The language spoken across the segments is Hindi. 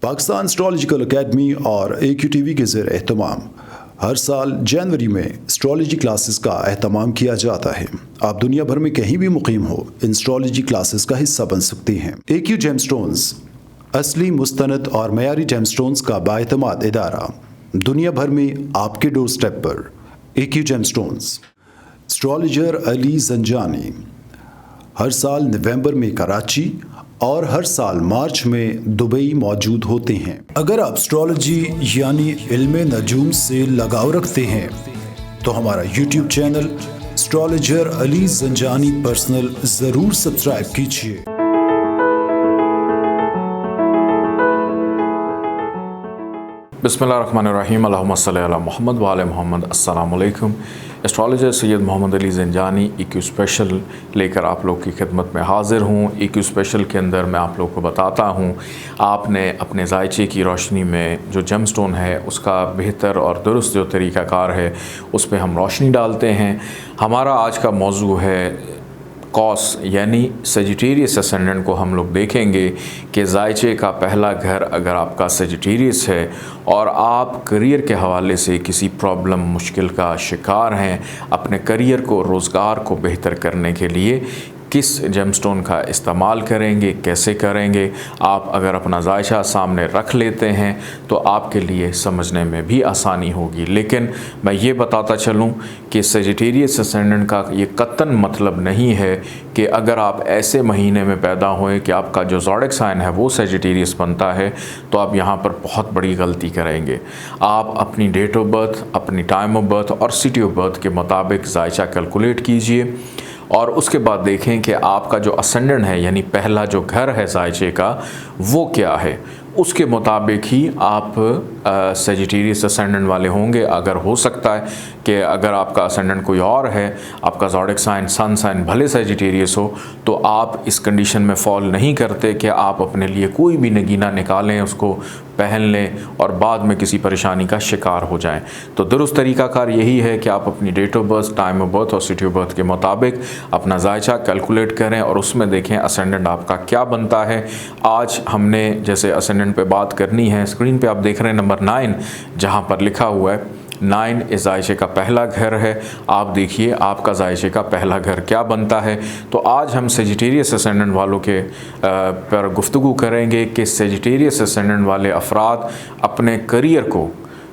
पाकिस्तान एस्ट्रोलॉजिकल एकेडमी और AQTV के ज़ेर एहतमाम हर साल जनवरी में एस्ट्रोलॉजी क्लासेस का एहतमाम किया जाता है। आप दुनिया भर में कहीं भी मुकीम हो, इन एस्ट्रोलॉजी क्लासेस का हिस्सा बन सकते हैं। AQ जेमस्टोन्स असली, मुस्तनद और मयारी जेमस्टोन्स का बाएतमाद इदारा, दुनिया भर में आपके डोर स्टेप पर। AQ gemstones. Astrologer Ali Zanjani हर साल नवंबर में कराची और हर साल मार्च में दुबई मौजूद होते हैं। अगर आप एस्ट्रोलॉजी यानी इल्मे नजूम से लगाव रखते हैं तो हमारा YouTube channel astrologer Ali Zanjani personal ज़रूर सब्सक्राइब कीजिए। बिस्मिल्लाहिर्रहमानिर्रहीम, अल्लाहुम्मा सल्ली अला मुहम्मद व आले मुहम्मद। अस्सलाम वालेकुम। Astrologer Syed Mohammad Ali Zanjani EQ special लेकर आप लोग की खिदमत में हाज़िर हूँ। EQ स्पेशल के अंदर मैं आप लोग को बताता हूँ आपने अपने जायचे की रोशनी में जो जेमस्टोन है उसका बेहतर और दुरुस्त जो तरीक़ाकार है उस पर हम रोशनी डालते हैं। हमारा आज का मौजू है कॉस यानी सेजिटेरियस असेंडेंट को हम लोग देखेंगे कि जायचे का पहला घर अगर आपका सेजिटेरियस है और आप करियर के हवाले से किसी प्रॉब्लम मुश्किल का शिकार हैं, अपने करियर को, रोज़गार को बेहतर करने के लिए किस जेमस्टोन का इस्तेमाल करेंगे, कैसे करेंगे। आप अगर अपना जायचा सामने रख लेते हैं तो आपके लिए समझने में भी आसानी होगी। लेकिन मैं ये बताता चलूँ कि सेजिटेरियस असेंडेंट का ये कतन मतलब नहीं है कि अगर आप ऐसे महीने में पैदा हुए कि आपका जो ज़ोडिक साइन है वो सेजिटेरियस बनता है तो आप यहाँ पर बहुत बड़ी गलती करेंगे। आप अपनी डेट ऑफ बर्थ, अपनी टाइम ऑफ बर्थ और सिटी ऑफ बर्थ के मुताबिक जायचा कैलकुलेट कीजिए और उसके बाद देखें कि आपका जो असेंडेंट है यानी पहला जो घर है जायचे का वो क्या है। उसके मुताबिक ही आप सेजिटेरियस असेंडेंट वाले होंगे। अगर हो सकता है कि अगर आपका असेंडेंट कोई और है, आपका ज़ोडिक साइन, सन साइन भले सेजिटेरियस हो, तो आप इस कंडीशन में फॉल नहीं करते कि आप अपने लिए कोई भी नगीना निकालें, उसको पहन लें और बाद में किसी परेशानी का शिकार हो जाएं। तो दुरुस्त तरीक़ाकार यही है कि आप अपनी date of birth, time of birth और सिटी ऑफ बर्थ के मुताबिक अपना जायचा कैलकुलेट करें और उसमें देखें असेंडेंट आपका क्या बनता है। आज हमने जैसे असेंडेंट पे बात करनी है, स्क्रीन पे आप देख रहे हैं नंबर 9 जहाँ पर लिखा हुआ है 9 इस जायचे का पहला घर है। आप देखिए आपका जायचे का पहला घर क्या बनता है। तो आज हम सेजिटेरियस असेंडेंट वालों के पर गुफ्तगू करेंगे कि सेजिटेरियस असेंडेंट वाले अफराद अपने करियर को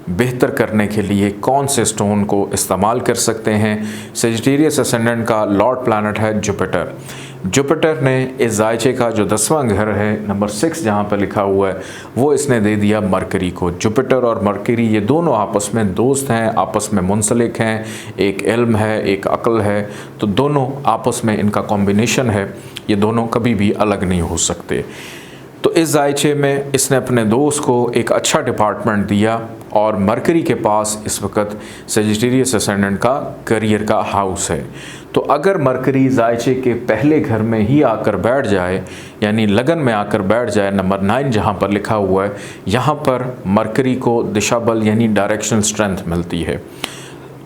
बेहतर करने के लिए कौन से स्टोन को इस्तेमाल कर सकते हैं। सेजिटेरियस असेंडेंट का लॉर्ड प्लैनेट है जुपिटर। जुपिटर ने इस जायचे का जो 10वां घर है नंबर 6 जहाँ पर लिखा हुआ है वो इसने दे दिया मरकरी को। जुपिटर और मरकरी ये दोनों आपस में दोस्त हैं, आपस में मुंसलिक हैं, एक इल्म है, एक अक्ल है, तो दोनों आपस में इनका कॉम्बिनेशन है, ये दोनों कभी भी अलग नहीं हो सकते। तो इस जायचे में इसने अपने दोस्त को एक अच्छा डिपार्टमेंट दिया और मरकरी के पास इस वक्त सेजिटेरियस असेंडेंट का करियर का हाउस है। तो अगर मरकरी जायचे के पहले घर में ही आकर बैठ जाए यानी लगन में आकर बैठ जाए, नंबर 9 जहाँ पर लिखा हुआ है, यहाँ पर मरकरी को दिशा बल यानी डायरेक्शन स्ट्रेंथ मिलती है।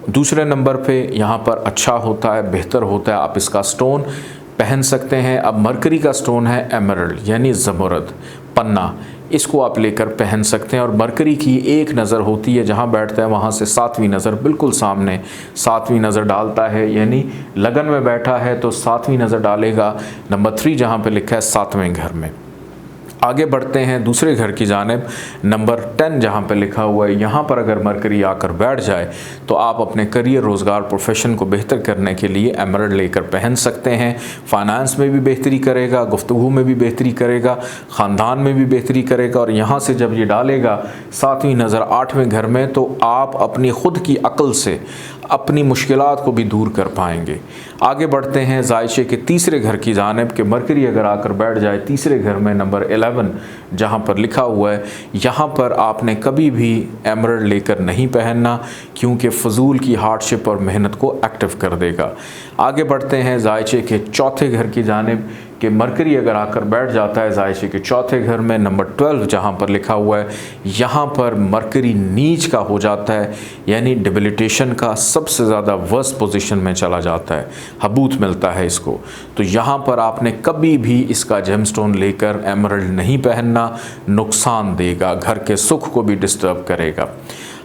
दूसरे नंबर पे यहाँ पर अच्छा होता है, बेहतर होता है, आप इसका स्टोन पहन सकते हैं। अब मरकरी का स्टोन है एमरल्ड यानी ज़मरद, पन्ना, इसको आप लेकर पहन सकते हैं। और मरकरी की एक नज़र होती है जहाँ बैठता है वहाँ से 7वीं नज़र बिल्कुल सामने 7वीं नज़र डालता है, यानी लगन में बैठा है तो 7वीं नज़र डालेगा नंबर 3 जहाँ पे लिखा है 7वें घर में। आगे बढ़ते हैं दूसरे घर की जानिब, नंबर 10 जहाँ पे लिखा हुआ है, यहाँ पर अगर मरकरी आकर बैठ जाए तो आप अपने करियर, रोज़गार, प्रोफेशन को बेहतर करने के लिए एमरल्ड लेकर पहन सकते हैं। फाइनेंस में भी बेहतरी करेगा, गुफ्तगू में भी बेहतरी करेगा, ख़ानदान में भी बेहतरी करेगा। और यहाँ से जब ये डालेगा 7वीं नज़र 8वें घर में तो आप अपनी ख़ुद की अक्ल से अपनी मुश्किलात को भी दूर कर पाएंगे। आगे बढ़ते हैं जायचे के तीसरे घर की जानिब कि मरकरी अगर आकर बैठ जाए तीसरे घर में नंबर 11 जहाँ पर लिखा हुआ है, यहाँ पर आपने कभी भी एमरल्ड लेकर नहीं पहनना क्योंकि फ़जूल की हार्डशिप और मेहनत को एक्टिव कर देगा। आगे बढ़ते हैं जायचे के चौथे घर की जानिब कि मरकरी अगर आकर बैठ जाता है जायचे के चौथे घर में, नंबर 12 जहाँ पर लिखा हुआ है, यहाँ पर मरकरी नीच का हो जाता है, यानी डिबिलिटेशन का सबसे ज़्यादा वर्स्ट पोजीशन में चला जाता है, हबूत मिलता है इसको। तो यहाँ पर आपने कभी भी इसका जेमस्टोन लेकर एमरल्ड नहीं पहनना, नुकसान देगा, घर के सुख को भी डिस्टर्ब करेगा।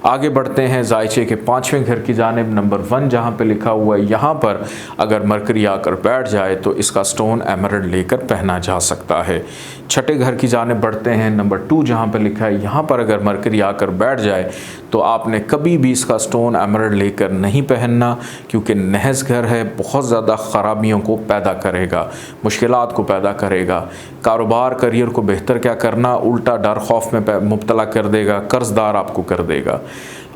आगे बढ़ते हैं जायचे के 5वें घर की जानिब, नंबर 1 जहाँ पे लिखा हुआ है, यहाँ पर अगर मरकरी आकर बैठ जाए तो इसका स्टोन एमरल्ड लेकर पहना जा सकता है। 6ठे घर की जानिब बढ़ते हैं, नंबर 2 जहाँ पे लिखा है, यहाँ पर अगर मरकरी आकर बैठ जाए तो आपने कभी भी इसका स्टोन एमरल्ड लेकर नहीं पहनना, क्योंकि नहस घर है, बहुत ज़्यादा ख़राबियों को पैदा करेगा, मुश्किलात को पैदा करेगा, कारोबार करियर को बेहतर क्या करना, उल्टा डर खौफ में मुब्तला कर देगा, कर्जदार आपको कर देगा।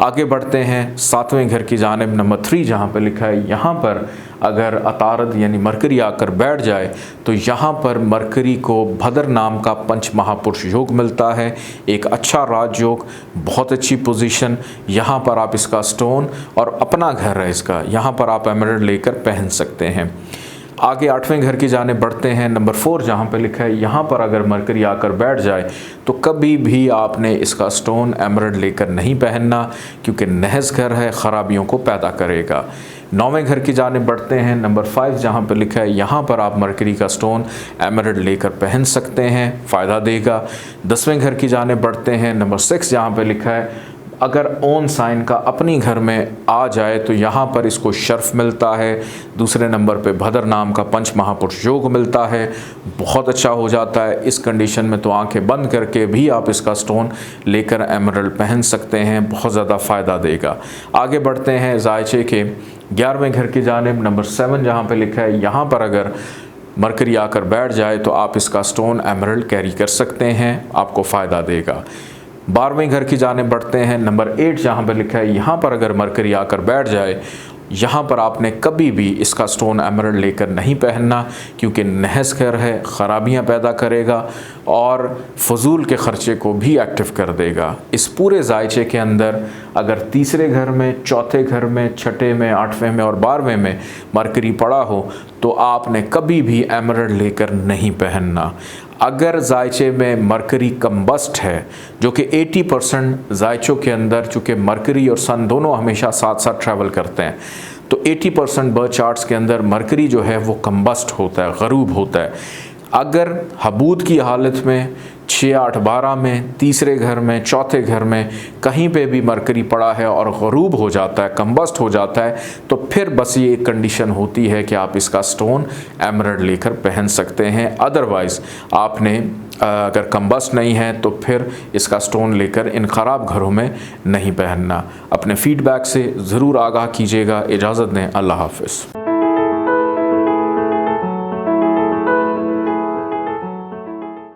आगे बढ़ते हैं 7वें घर की जानिब, नंबर 3 जहाँ पर लिखा है, यहाँ पर अगर अतारद यानी मरकरी आकर बैठ जाए तो यहाँ पर मरकरी को भद्र नाम का पंच महापुरुष योग मिलता है, एक अच्छा राजयोग, बहुत अच्छी पोजीशन। यहाँ पर आप इसका स्टोन और अपना घर है इसका, यहाँ पर आप एमरल्ड लेकर पहन सकते हैं। आगे 8वें घर की जाने बढ़ते हैं, नंबर 4 जहाँ पे लिखा है, यहाँ पर अगर मरकरी आकर बैठ जाए तो कभी भी आपने इसका स्टोन एमरल्ड लेकर नहीं पहनना, क्योंकि नहस घर है, ख़राबियों को पैदा करेगा। 9वें घर की जाने बढ़ते हैं, नंबर 5 जहाँ पे लिखा है, यहाँ पर आप मरकरी का स्टोन एमरल्ड लेकर पहन सकते हैं, फ़ायदा देगा। 10वें घर की जाने बढ़ते हैं, नंबर 6 जहाँ पे लिखा है, अगर ओन साइन का अपनी घर में आ जाए तो यहाँ पर इसको शर्फ मिलता है। दूसरे नंबर पे भद्र नाम का पंच महापुरुष योग मिलता है, बहुत अच्छा हो जाता है। इस कंडीशन में तो आंखें बंद करके भी आप इसका स्टोन लेकर एमरल्ड पहन सकते हैं, बहुत ज़्यादा फ़ायदा देगा। आगे बढ़ते हैं जायचे के 11वें घर की जानिब, नंबर 7 जहाँ पे लिखा है, यहाँ पर अगर मरकरी आकर बैठ जाए तो आप इसका स्टोन एमरल्ड कैरी कर सकते हैं, आपको फ़ायदा देगा। 12वें घर की जाने बढ़ते हैं, नंबर 8 जहाँ पर लिखा है, यहाँ पर अगर मरकरी आकर बैठ जाए, यहाँ पर आपने कभी भी इसका स्टोन एमरल्ड लेकर नहीं पहनना, क्योंकि नहस घर है, ख़राबियाँ पैदा करेगा और फजूल के ख़र्चे को भी एक्टिव कर देगा। इस पूरे जायचे के अंदर अगर तीसरे घर में, चौथे घर में, छठे में, 8वें में और 12वें में मरकरी पड़ा हो तो आपने कभी भी एमरल्ड लेकर नहीं पहनना। अगर जायचे में मरकरी कम्बस्ट है, जो कि 80% जायचों के अंदर, चूँकि मरकरी और सन दोनों हमेशा साथ साथ ट्रैवल करते हैं, तो 80% बर्थ चार्ट्स के अंदर मरकरी जो है वो कम्बस्ट होता है, गरूब होता है। अगर हबूद की हालत में 6, 8, 12 में, तीसरे घर में, चौथे घर में कहीं पे भी मरकरी पड़ा है और गरूब हो जाता है, कम्बस्ट हो जाता है, तो फिर बस ये एक कंडीशन होती है कि आप इसका स्टोन एमरल्ड लेकर पहन सकते हैं। अदरवाइज़ आपने अगर कम्बस्ट नहीं है तो फिर इसका स्टोन लेकर इन ख़राब घरों में नहीं पहनना। अपने फीडबैक से ज़रूर आगाह कीजिएगा। इजाज़त दें, अल्लाह हाफ़िज़।